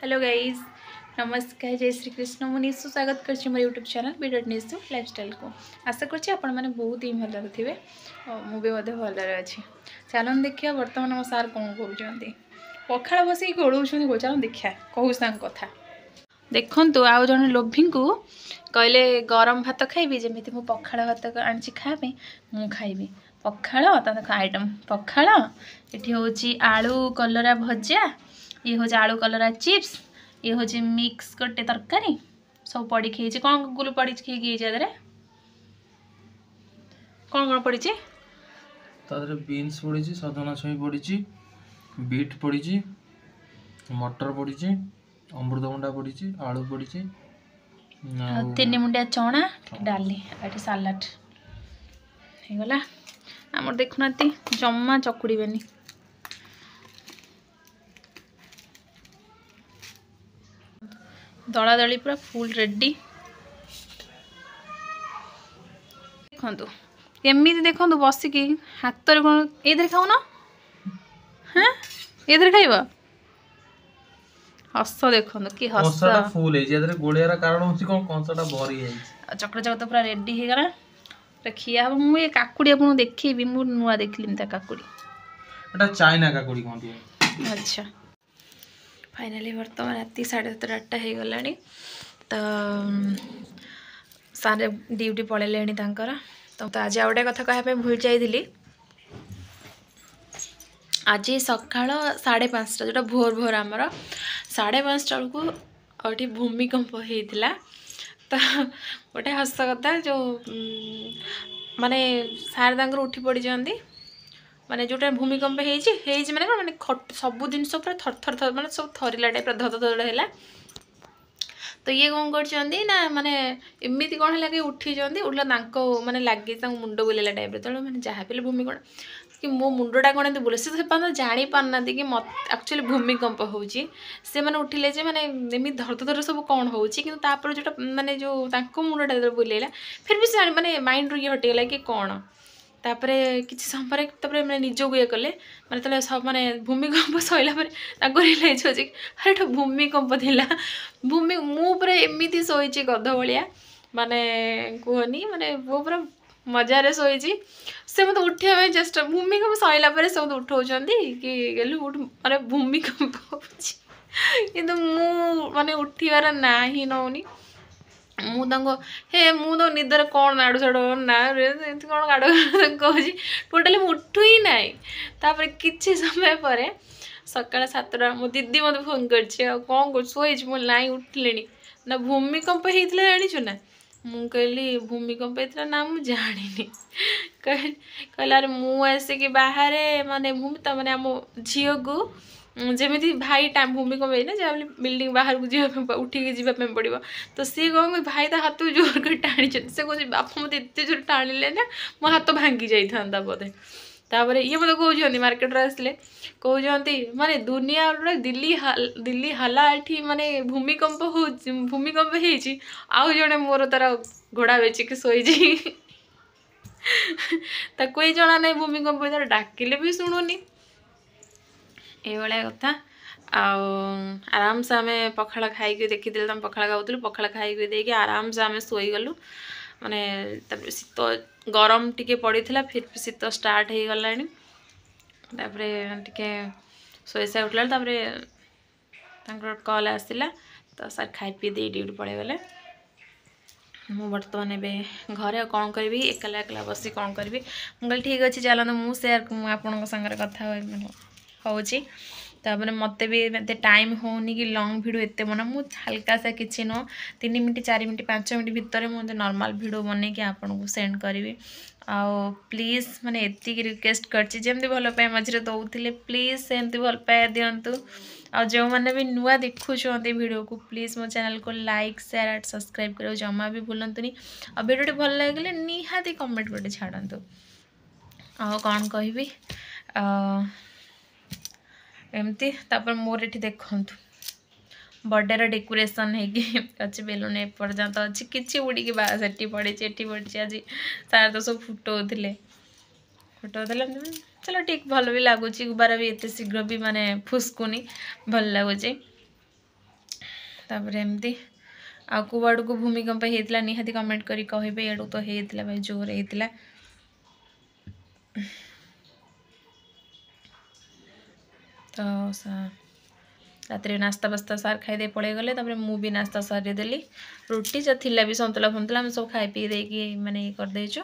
Hello guys, नमस्कार, जय श्री कृष्ण। मु निशु स्वागत कर मोर यूट्यूब चैनल बीडट निशु लाइफस्टाइल को। आशा कर बहुत ही भल थे, मुझे भल अच्छी। चलन देखिए बर्तमान मो सार कौन कौन पखाड़ बस गोलौं चलो देखा कहूँ कथा देखु। आउ जन लोभी को कहले गरम भात खाइबी जमी मु पखाड़ भात आनी खायापी मु खाइबी पखाड़ आइटम पखाड़। ये हूँ आलू कलरा भजा, ये हूँ आलू कलरा चिप्स, ये हूँ मिक्स गोटे तरकारी सब पड़ी खाई कौन गुगुल पड़ी खाई कौन कौन पड़ी बीन्स पड़ी, सजना छुई पड़ी, बीट पड़ी, मटर पड़ी, अमृतभंडा पड़ी, आलू पड़ी, 3 मुंडिया चना डाली ये सालाड होगला। आमर देखुना जमा चकुड़े दला दली पूरा फुल रेडी। देखु एमती देखु बसिकी हाथ में कौन ये खाऊ ना हाँ ये खाइब हस देखो कि हस फुल गोलियार कारण होची कोन कंसाटा भरी है चकड़ा चक तो पूरा रेडी हो गला खिया हम मुझे काकुड़ी आपको देखी मु नुआ देखली काकुड़ी एटा चाइना काकुड़ी कहती। अच्छा फाइनाली बर्तमान राति 7:30 हो गला तो सारे ड्यूटी पलैले तो आज आ गए कथा कहवाई भूल जाइली। आज सका 5:30 जोटा भोर भोर आमर 5:30 बेलू भूमिकंप होता तो गोटे हस कथा जो माने सार तक उठी पड़ जाती माने जोटा भूमिकंप माने कौन माने सब जिन पूरा थर थर थर माने सब थरिला टाइप धड़ धड़ है। तो ये कौन कर ना माने एमती कौन है कि उठी उठला माने लगे मुंड बुलेला टाइप तो मैंने जहाँ भी भूमिकंप कि मो मुंडा कौन एमती बुले से जानी पारना कि मत एक्चुअली भूमिकंप होची से मैंने उठिले जे माने एमती धर धर सब कौन होची कि जोटा माने जो मुंडा बुलेला फिर भी से माने माइंड रू ये हटिगला कि कौन तापरे किसी समय मैंने निजक ये कले माने सब माने भूमिकंप सैला रियलाइज हो अरे भूमिकंप थिला भूमि मुझे एमती शोची गध भाया माने कहनी माने वो पूरा मजारे शोची से मत उठा चेष्टा भूमिकंप सैला से मत उठाऊँ कि गलु उठ माने भूमिकंप किंतु मु माने उठीबार ना ही नौनी मु निदर कौन आड़ू साड़ू ना कौन गाड़ कहूँ टोटाली उठू ही ना तापर किसी समय पर सका 7टा मो दीदी मत फोन कर कौन कर शोच मो लाई उठिले ना भूमिकंप होता जाचु ना मु कहली भूमिकंप होता ना मु जानी कहला अरे मुसिक बाहर माने भूमि तो मैंने आम झी को जमी भाई टाइम भूमिकंप ना जहाँ बिल्डिंग बाहर को जीवा उठिकी जीवाई पड़ो तो सी कौन भाई ता हाथ जोर कर टाणी से कहे बापा मत एत जोर टाणिले ना मो हाथ भांगी जाता बोधे तापर ये मत कहते मार्केट आसले कहते माने दुनिया दिल्ली हला ये माने भूमिकंप होती आउ जड़े मोर तार घोड़ा बेचिकी शोची ताको ही जना ना भूमिकंप डाकिले भी शुणुनी ये कथा आराम से आम पखाड़ खाई देखी तुम पखाड़ खाऊलु पखाड़ खाई देखिए आराम से आम शोईगलु माने शीत गरम टिके पड़ा फिर शीत स्टार्ट हो गला टे शोई शा उठला कल आसला तो सर खाई पी दे ड्यूटी पड़े गले मु बर्तमान एवं घरे कौन करी एकला एकला बस कौन करी मुझे ठीक अच्छे चलते मुझे सेयार आपण सागर कथा होची तापर मत भी एत टाइम होनी कि लंग भिडियो एत बना मु हल्का सा किसी नुह 3 मिनट 4 मिनट 5 मिनट भितर मुझे नॉर्मल भिडियो बन के आपन को सेंड करी आउ प्लीज माने एति रिक्वेस्ट करछि जेमती भल पाए मझे दौले प्लीज सेमती भल पाए दिंतु आ जो मैंने भी नुआ देखुंत वीडियो को प्लीज मो चैनल को लाइक शेयर एंड सब्सक्राइब करो जमा भी भूलतुनि आ वीडियो भल लगे निहाती कमेंट गोटे छाड़तु आ कौन कहि एमती तापर मोर ये देखु बर्थडे डेकोरेशन अच्छे बेलून एपर्यंत अच्छी किसी उड़ी से पड़ी पड़ी आज सार तो सब फुटाऊे चलो ठीक भल भी लगुच गुब्बारा भी एत शीघ्र भी माने फुसकुनी भल लगुच तापर एमती आ कुआड़ को भूमिकंप होता निहाती कमेंट करी कहे एडू तो होता भाई जोर होता तो रात नास्ता बास्ता सार खाई पड़े गले मु भी नास्ता सारीदेली रुटी जो थिला भी सतुला फंतुला आम सब खाई पी देकी माने करदेचु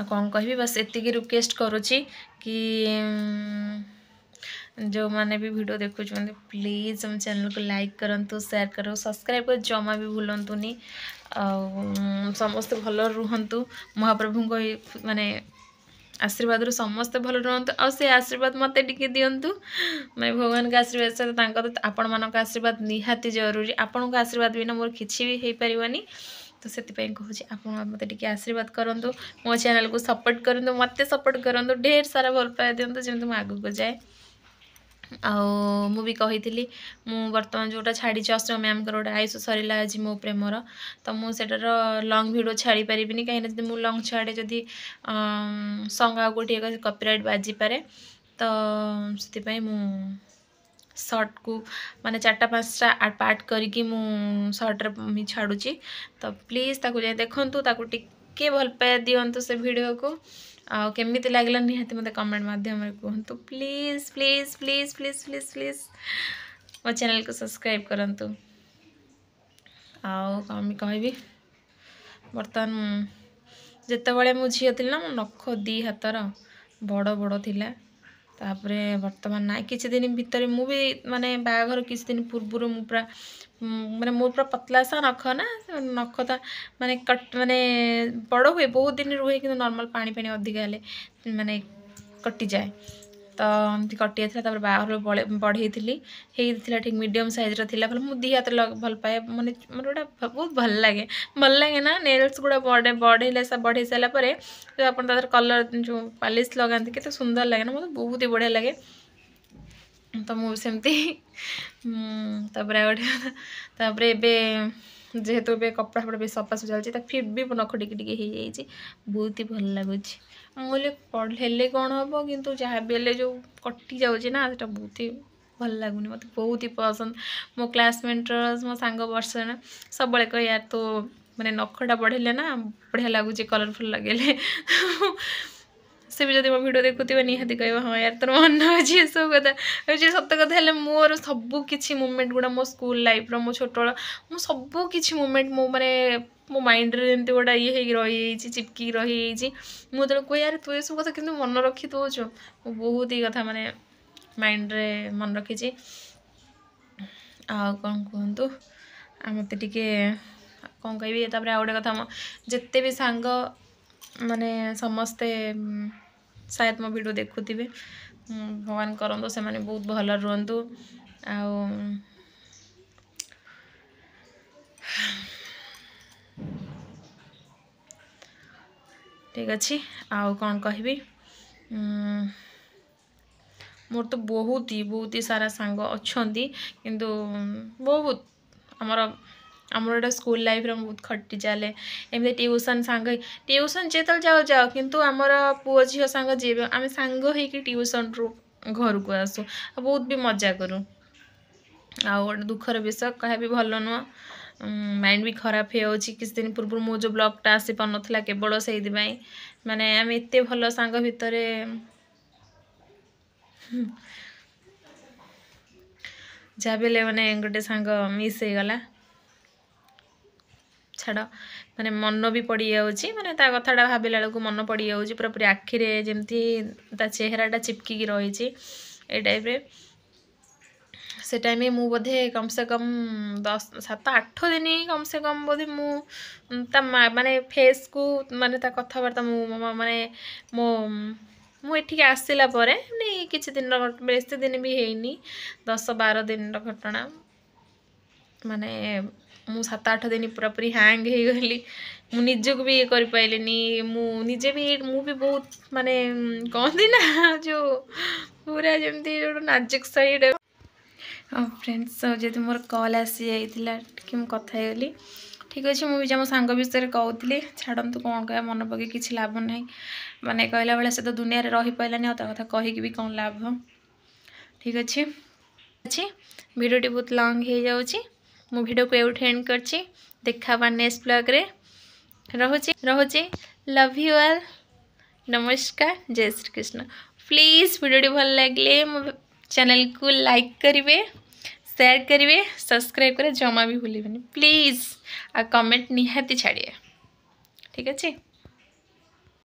कौन कह बस एति रिक्वेस्ट करुच्ची कि जो मैंने भी वीडियो देखुं प्लीज़ हम चैनल को लाइक करंतु शेयर करो सब्सक्राइब कर जमा भी भूलतुनि समस्त भल रुहंतु महाप्रभु को माने आशीर्वाद रू समस्त भल रुहंतु आ से आशीर्वाद मते टिके दियंतु मैं भगवान का आशीर्वाद सहित आपण मानक आशीर्वाद निहाती जरूरी आपण को आशीर्वाद बिना मोर किछि भी हो पारिबनी तो से कहूँ आप मत टे आशीर्वाद करूँ मो चैनल को सपोर्ट करूँ मत सपोर्ट करूँ ढेर सारा भल पाए दिंतु जमी मुझे आगू जाए आउ भी कही बर्तमान जोटा छाड़ी अश्रम मैम गोटे आयुष सरला आज मो प्रेमर तो मुझार लंग भिडियो छाड़ी पारि कहीं मुझे लंग छाड़े जदि संग आ गोटे कॉपीराइट बाजी पारे तो से सर्ट को माने 4-5टा पार्ट करके मु सर्ट रे छाड़ुची तो प्लीज़ ताको जाए देखंतु ताको टिके भल पाए दियंतु से वीडियो को आ केमिति लागला निहाती मते कमेंट माध्यम रे कहंतु please please please please please please मो चैनल को सब्सक्राइब करंतु आउ कमी कहबी बर्तमान जेते बळे मु झियो थिला मो नख 2 हातर बड़ बड़ थिला तापरे वर्तमान ना किसी दिन भितर मु भी माने बाघर किसी दिन पूर्व मु पूरा माने मोर पूरा पतला सा नख ना नखता माने कट माने बड़ हुए बहुत दिन रुहे कि नॉर्मल पानी पानी अधिक हेले माने कटि जाए तो एमती कटि जाता बाहर बढ़ई ठीक मीडियम सैज रा मु दी हाथ भल पाए मैंने मोर गोटा बहुत भल लगे ना नेल्स गुड़ा बढ़े बढ़ई सारापर जो आप कलर जो पालिश लगाते के सुंदर लगे ना मतलब बहुत ही बढ़िया लगे तो मुझे गोटे जेहेतु ए कपड़ा फपड़ा भी सफा चलती फिर भी नख टिके बहुत ही भल लगुच मुझे पढ़े कौन हम कि जहाँ भी जो कटि जाऊँगी ना से बहुत ही भल लगुनि मत बहुत ही पसंद मो क्लासमेट मो सांग वर्ष ना सब कह यार तो मैंने नखटा बढ़ेले ना बढ़िया लगुच कलरफुल लगे से भी जब मो भिडियो देखुवे निहाती कह हाँ यार तोर मन अच्छी सब कथा सत कथा है मोर सबू किसी मुमेंट गुड़ा मो स्कूल लाइफ मो छोट मो सबू किसी मुमेंट मो माने मो माइंड रे एमती गोटा ये रही चिपकी रही मुझे कह यार तू ये सब कथा कि मन रखी दौचु बहुत ही कथा माने माइंड रे मन रखी आ कौन कहतु मत टे कौन कह आ गए कथा जिते भी सांग माने समस्ते शायद मो वीडियो देखुवे भगवान करंतु से माने बहुत भल रुहंतु आ ठीक अच्छे आउ कौन कहबी मोर तो बहुत ही सारा सांग अच्छा किंतु बहुत आमर एटा स्कूल लाइफ रे बहुत खटी चले एमती ट्यूशन सांग ट्यूशन जेतल जाओ जाओ किंतु आमर पुओ झील सांग जी आम सांग हो ट्यूशन रू घर को आसू बहुत भी मजा करूँ आ गोटे दुखर विषय कह भी भल नुह माइंड भी खराब हो किसी दिन पूर्व मो जो ब्लॉगटा आसी पार नाला केवल से माने आम एत भल सांग भितर जहाँ भी माने गोटे सांग मिस हो गला छाड़ माने मन भी पड़ जाऊँगी माने ता कथाटा भाविला बेलू मन पड़ जाऊँगी पूरा पूरी आखिरे जमती ता चेहराटा चिपकी रही ए टाइप रे से टाइम मु बोधे कम से कम 7-8 दिन कम से कम बोधे मु माने फेस को माने ता कथबार्ता माने मो मुझे आसला किसी दिन बेस दिन भी है 10-12 दिन घटना माने मु 7-8 दिन पूरा पूरी हैंग हो गली मु निजक भी ये कर पाइलिनी मुझे भी बहुत माने कहती ना जो पूरा जमती जो नाजुक साइड फ्रेंड्स जेहतु मोर कॉल आसी जाइला कि कथा गली ठीक अच्छे मुझे मो सांग विषय कहती छाड़ू कौन कह मन पके किसी लाभ ना माने कहला बेले से तो दुनिया रही पारानी ता कथा कहीकि भी कौन लाभ ठीक अच्छे अच्छी भिडियोटी बहुत लंग हो जाऊँगी मु भिडियो को एवं एंड करछि देखा नेक्स्ट ब्लॉग रे रहुची लव यू ऑल नमस्कार जय श्री कृष्ण प्लीज भिडियोटी भल लगे मो चैनल को लाइक करेंगे शेयर करेंगे सब्सक्राइब करे जमा भी भूलिए प्लीज आ कमेंट निहाती छाड़िए ठीक अच्छे।